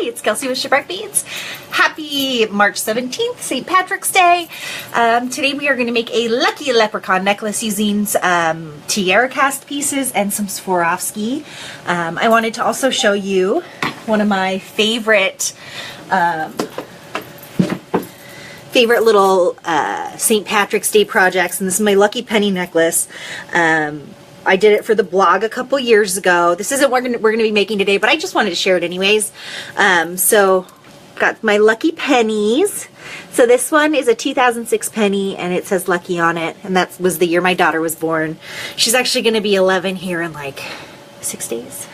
it's Kelsey with Shipwreck Beads. Happy March 17th, St. Patrick's Day. Today we are going to make a Lucky Leprechaun necklace using TierraCast pieces and some Swarovski. I wanted to also show you one of my favorite little St. Patrick's Day projects, and this is my Lucky Penny necklace. I did it for the blog a couple years ago. This isn't what we're gonna be making today, but I just wanted to share it anyways. So got my Lucky Pennies. So this one is a 2006 penny, and it says Lucky on it, and that was the year my daughter was born. She's actually gonna be 11 here in like 6 days.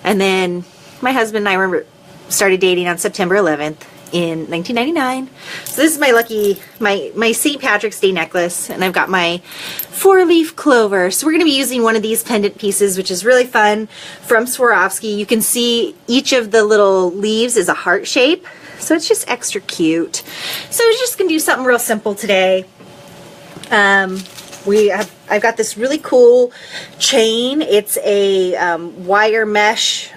And then my husband and I started dating on September 11th. In 1999. So this is my lucky, my St. Patrick's Day necklace, and I've got my 4-leaf clover. So we're going to be using one of these pendant pieces, which is really fun, from Swarovski. You can see each of the little leaves is a heart shape, so it's just extra cute. So we're just going to do something real simple today. I've got this really cool chain. It's a wire mesh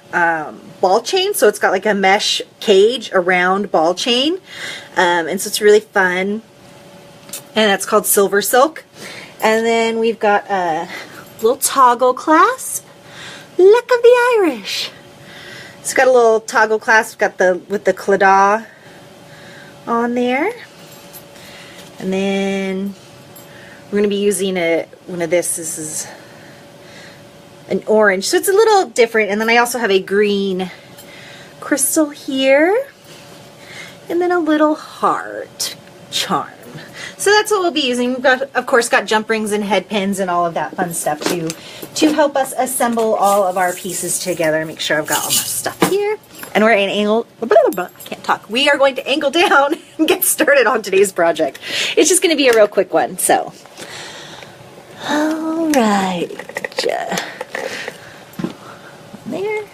ball chain, so it's got like a mesh cage around ball chain, and so it's really fun, and that's called Silver Silk. And then we've got a little toggle clasp, Luck of the Irish. It's got a little toggle clasp, got with the claddagh on there, and then we're going to be using one of this is an orange, so it's a little different. And then I also have a green crystal here, and then a little heart charm. So that's what we'll be using. We've got, of course, got jump rings and head pins and all of that fun stuff to help us assemble all of our pieces together. Make sure I've got all my stuff here. And we're at an angle, I can't talk. We are going to angle down and get started on today's project. It's just going to be a real quick one, so. All right. There.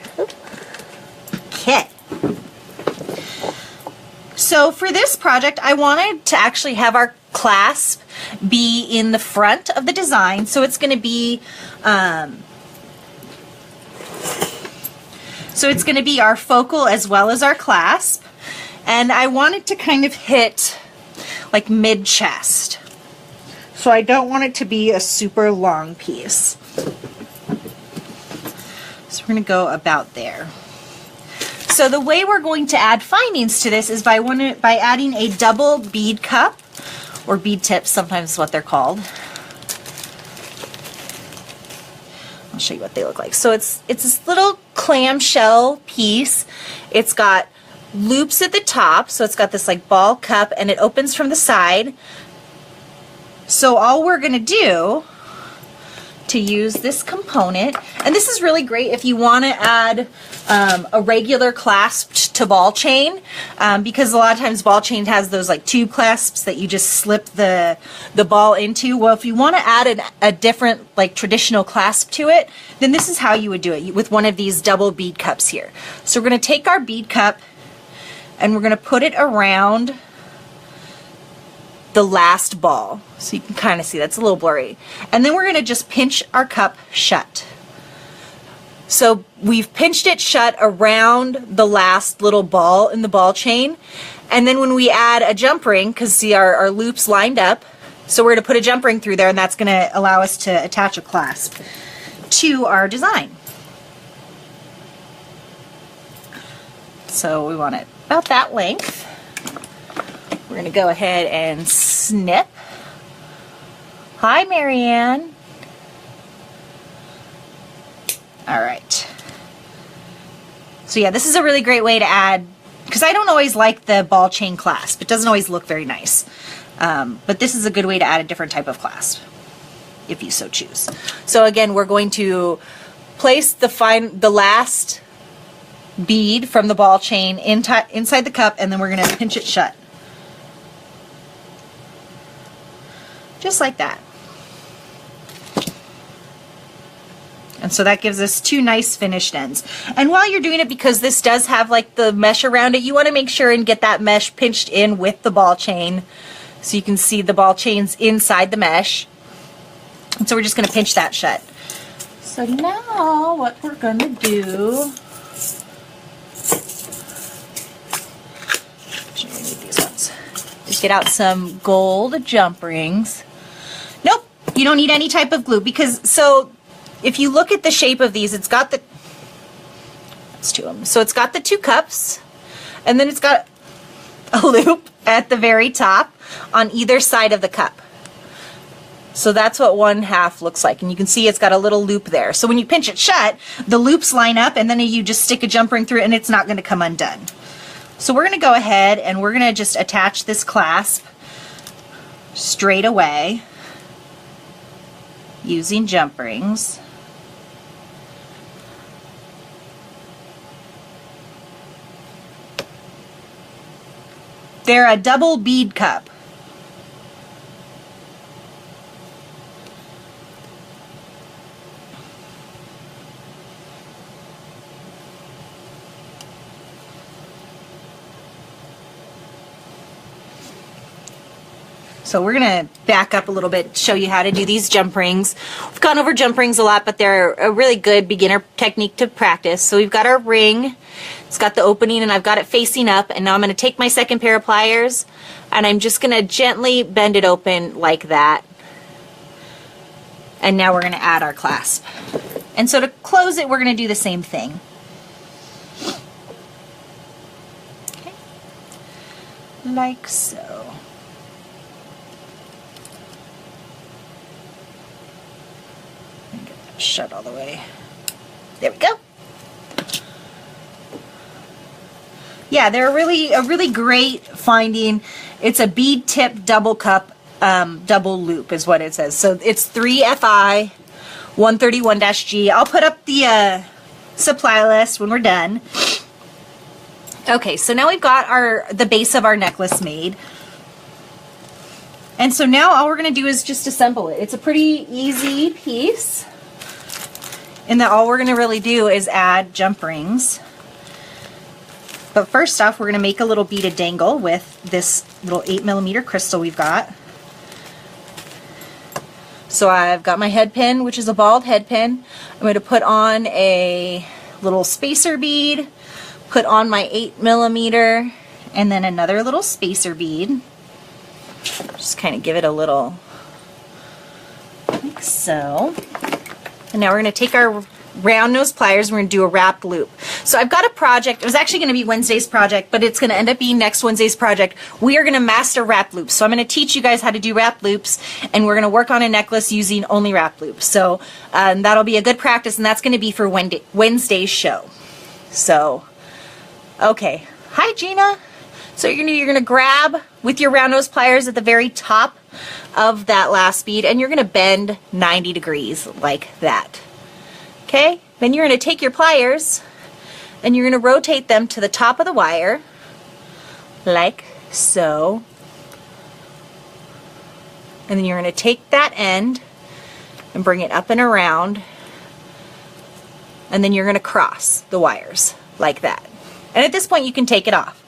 Okay. So for this project, I wanted to actually have our clasp be in the front of the design. So it's going to be our focal as well as our clasp. And I wanted to kind of hit like mid-chest. So I don't want it to be a super long piece. So we're going to go about there. So the way we're going to add findings to this is by adding a double bead cup, or bead tips, sometimes is what they're called. I'll show you what they look like. So it's this little clamshell piece. It's got loops at the top, so it's got this like ball cup, and it opens from the side. So all we're going to do to use this component, and this is really great if you want to add a regular clasp to ball chain, because a lot of times ball chain has those like tube clasps that you just slip the ball into. Well, if you want to add a different like traditional clasp to it, then this is how you would do it with one of these double bead cups here. So we're going to take our bead cup and we're going to put it around the last ball, so you can kind of see that's a little blurry, and then we're going to just pinch our cup shut. So we've pinched it shut around the last little ball in the ball chain, and then when we add a jump ring, because see our loops lined up, so we're going to put a jump ring through there, and that's going to allow us to attach a clasp to our design. So we want it about that length. We're going to go ahead and snip. Hi, Marianne. All right. So yeah, this is a really great way to add, because I don't always like the ball chain clasp. It doesn't always look very nice. But this is a good way to add a different type of clasp, if you so choose. So again, we're going to place the last bead from the ball chain inside the cup, and then we're going to pinch it shut. Just like that. And so that gives us two nice finished ends. And while you're doing it, because this does have like the mesh around it, you want to make sure and get that mesh pinched in with the ball chain, so you can see the ball chains inside the mesh. And so we're just going to pinch that shut. So now what we're going to do Get out some gold jump rings. Nope, you don't need any type of glue because, so if you look at the shape of these, it's got the, let's do them. So it's got the 2 cups, and then it's got a loop at the very top on either side of the cup. So that's what 1/2 looks like, and you can see it's got a little loop there. So when you pinch it shut, the loops line up, and then you just stick a jump ring through it, and it's not going to come undone. So we're going to go ahead and we're going to just attach this clasp straight away using jump rings. They're a double bead cup. So we're going to back up a little bit, show you how to do these jump rings. We've gone over jump rings a lot, but they're a really good beginner technique to practice. So we've got our ring. It's got the opening, and I've got it facing up. And now I'm going to take my second pair of pliers, and I'm just going to gently bend it open like that. And now we're going to add our clasp. And so to close it, we're going to do the same thing. Okay. Like so. Shut all the way. There we go. Yeah, they're a really great finding. It's a bead tip double cup double loop is what it says. So it's 3FI 131-G. I'll put up the supply list when we're done. Okay, so now we've got the base of our necklace made. And so now all we're going to do is just assemble it. It's a pretty easy piece. And that all we're going to really do is add jump rings. But first off, we're going to make a little beaded dangle with this little 8mm crystal we've got. So I've got my head pin, which is a balled head pin. I'm going to put on a little spacer bead, put on my 8mm, and then another little spacer bead. Just kind of give it a little, like so. And now we're going to take our round nose pliers and we're going to do a wrapped loop. So I've got a project. It was actually going to be Wednesday's project, but it's going to end up being next Wednesday's project. We are going to master wrap loops. So I'm going to teach you guys how to do wrap loops, and we're going to work on a necklace using only wrap loops. So that'll be a good practice, and that's going to be for Wednesday's show. So, okay. Hi, Gina. So you're going to grab with your round nose pliers at the very top of that last bead, and you're going to bend 90 degrees like that. Okay? Then you're going to take your pliers and you're going to rotate them to the top of the wire like so. And then you're going to take that end and bring it up and around, and then you're going to cross the wires like that. And at this point you can take it off.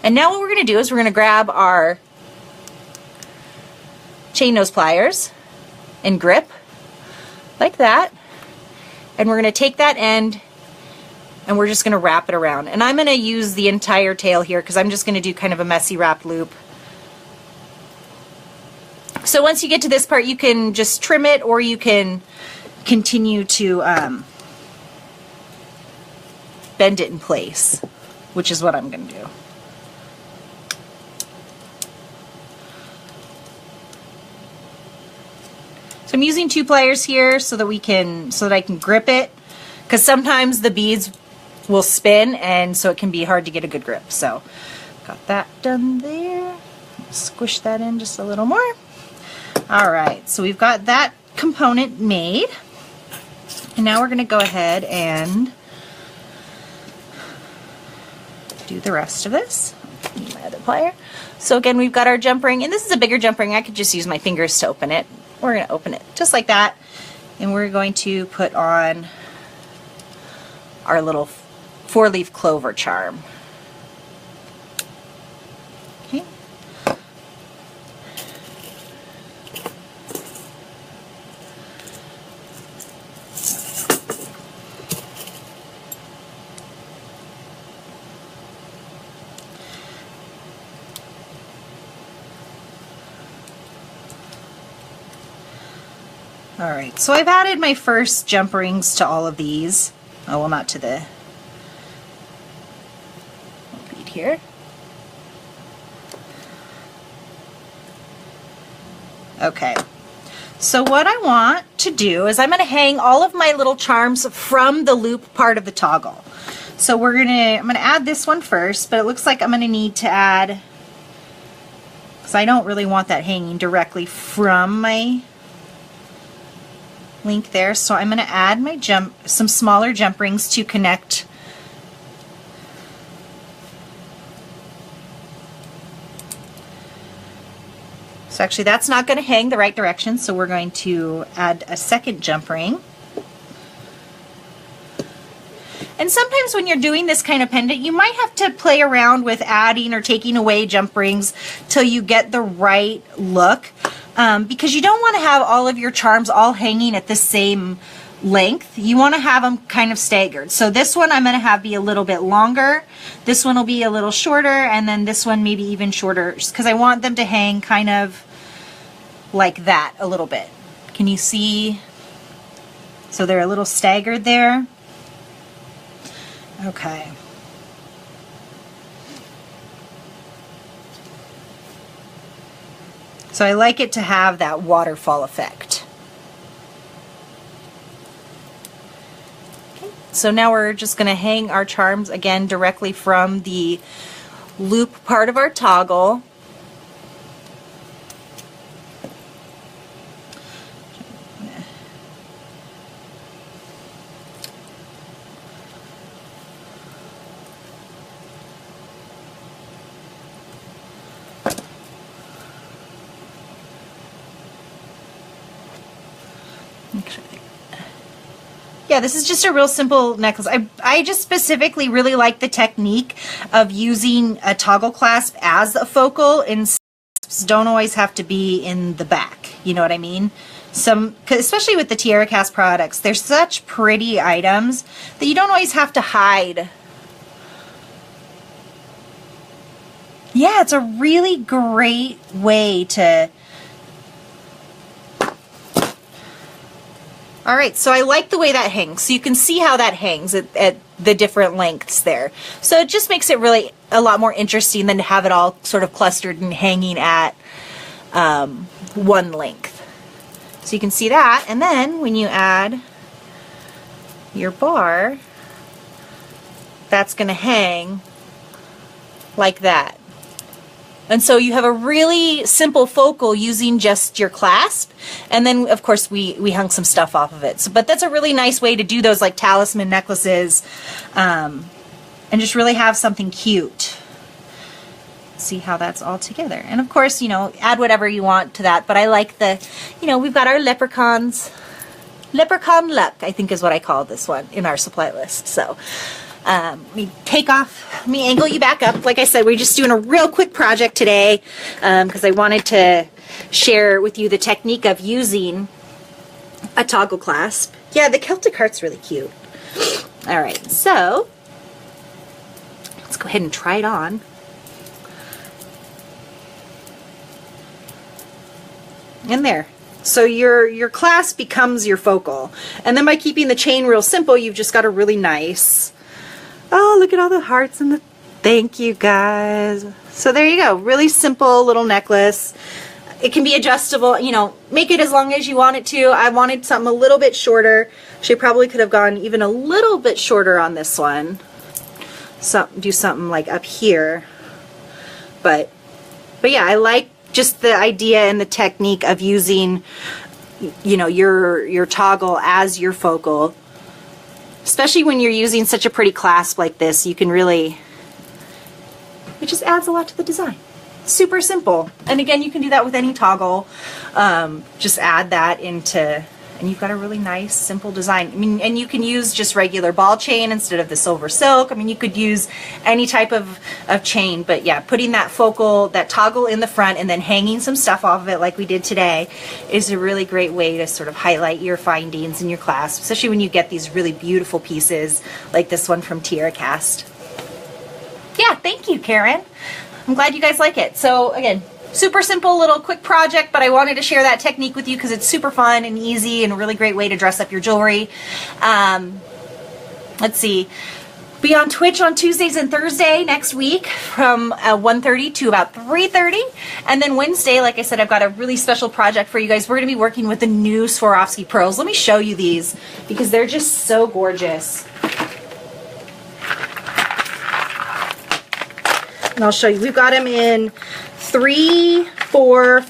And now what we're going to do is we're going to grab our chain nose pliers and grip like that, and we're going to take that end and we're just going to wrap it around. And I'm going to use the entire tail here because I'm just going to do kind of a messy wrap loop. So once you get to this part, you can just trim it, or you can continue to bend it in place, which is what I'm going to do. So I'm using 2 pliers here so that I can grip it, because sometimes the beads will spin, and so it can be hard to get a good grip. So got that done there. Squish that in just a little more. All right, so we've got that component made, and now we're going to go ahead and do the rest of this. Need my other plier. So again, we've got our jump ring, and this is a bigger jump ring. I could just use my fingers to open it. We're going to open it just like that, and we're going to put on our little 4-leaf clover charm. Okay. All right, so I've added my first jump rings to all of these. Oh, well, not to the bead here. Okay, so what I want to do is I'm going to hang all of my little charms from the loop part of the toggle. So I'm going to add this one first, but it looks like I'm going to need to add, because I don't really want that hanging directly from my link there. So I'm going to add my some smaller jump rings to connect. So actually that's not going to hang the right direction, so we're going to add a second jump ring. And sometimes when you're doing this kind of pendant, you might have to play around with adding or taking away jump rings till you get the right look, because you don't want to have all of your charms all hanging at the same length. You want to have them kind of staggered. So this one I'm going to have be a little bit longer, this one will be a little shorter, and then this one maybe even shorter, because I want them to hang kind of like that a little bit. Can you see? So they're a little staggered there. Okay. So I like it to have that waterfall effect. Okay. So now we're just going to hang our charms again directly from the loop part of our toggle. Yeah, this is just a real simple necklace. I just specifically really like the technique of using a toggle clasp as a focal, and don't always have to be in the back. You know what I mean? Especially with the TierraCast products, they're such pretty items that you don't always have to hide. Yeah, it's a really great way to... All right, so I like the way that hangs. So you can see how that hangs at the different lengths there. So it just makes it really a lot more interesting than to have it all sort of clustered and hanging at one length. So you can see that, and then when you add your bar, that's going to hang like that. And so you have a really simple focal using just your clasp, and then of course we hung some stuff off of it. So, but that's a really nice way to do those like talisman necklaces, and just really have something cute. See how that's all together. And of course, you know, add whatever you want to that, but I like the, you know, we've got our leprechauns. Leprechaun luck, I think is what I call this one in our supply list. So let me angle you back up. Like I said, we're just doing a real quick project today because I wanted to share with you the technique of using a toggle clasp. Yeah, the Celtic heart's really cute. All right, so let's go ahead and try it on. And there. So your clasp becomes your focal. And then by keeping the chain real simple, you've just got a really nice... Oh, look at all the hearts and the... Thank you, guys. So there you go. Really simple little necklace. It can be adjustable. You know, make it as long as you want it to. I wanted something a little bit shorter. She probably could have gone even a little bit shorter on this one. Do something like up here. But yeah, I like just the idea and the technique of using, you know, your toggle as your focal. Especially when you're using such a pretty clasp like this, you can really, it just adds a lot to the design. Super simple. And again, you can do that with any toggle. Just add that into, and you've got a really nice, simple design. I mean, and you can use just regular ball chain instead of the silver silk. I mean, you could use any type of chain, but yeah, putting that focal, that toggle in the front and then hanging some stuff off of it like we did today is a really great way to sort of highlight your findings in your clasp, especially when you get these really beautiful pieces like this one from TierraCast. Yeah, thank you, Karen. I'm glad you guys like it. So again, super simple little quick project, but I wanted to share that technique with you because it's super fun and easy and a really great way to dress up your jewelry. Let's see. Be on Twitch on Tuesdays and Thursday next week from 1:30 to about 3:30. And then Wednesday, like I said, I've got a really special project for you guys. We're going to be working with the new Swarovski Pearls. Let me show you these because they're just so gorgeous. And I'll show you. We've got them in 3, 4,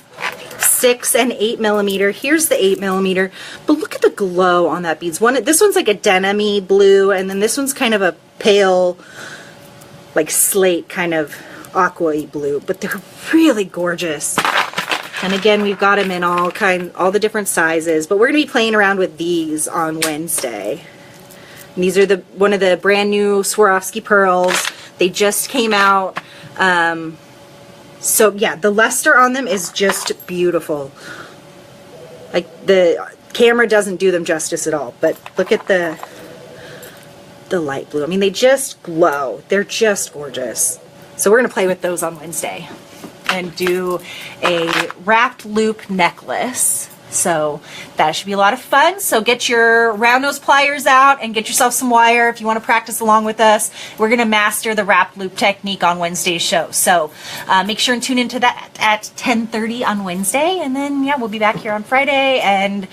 6, and 8 millimeter. Here's the 8 millimeter. But look at the glow on that beads. This one's like a denim-y blue, and then this one's kind of a pale, like slate kind of aqua-y blue. But they're really gorgeous. And again, we've got them in all the different sizes. But we're going to be playing around with these on Wednesday. And these are one of the brand new Swarovski Pearls. They just came out. So yeah, the luster on them is just beautiful. Like the camera doesn't do them justice at all, but look at the light blue. I mean, they just glow. They're just gorgeous. So we're going to play with those on Wednesday and do a wrapped loop necklace. So that should be a lot of fun. So get your round nose pliers out and get yourself some wire if you want to practice along with us. We're going to master the wrapped loop technique on Wednesday's show. So make sure and tune into that at 10:30 on Wednesday. And then, yeah, we'll be back here on Friday. And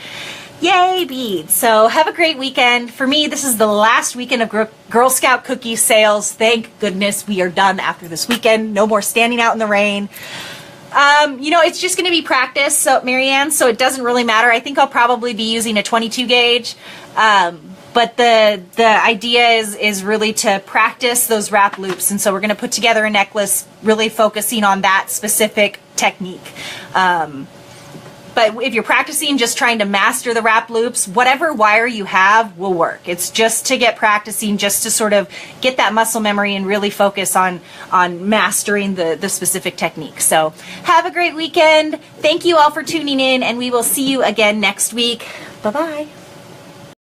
yay, beads. So have a great weekend. For me, this is the last weekend of Girl Scout cookie sales. Thank goodness we are done after this weekend. No more standing out in the rain. You know, it's just going to be practice, so Marianne, so it doesn't really matter. I think I'll probably be using a 22 gauge. But the idea is really to practice those wrap loops. And so we're going to put together a necklace really focusing on that specific technique. But if you're practicing just trying to master the wrap loops, whatever wire you have will work. It's just to get practicing, just to sort of get that muscle memory and really focus on mastering the specific technique. So have a great weekend. Thank you all for tuning in, and we will see you again next week. Bye-bye.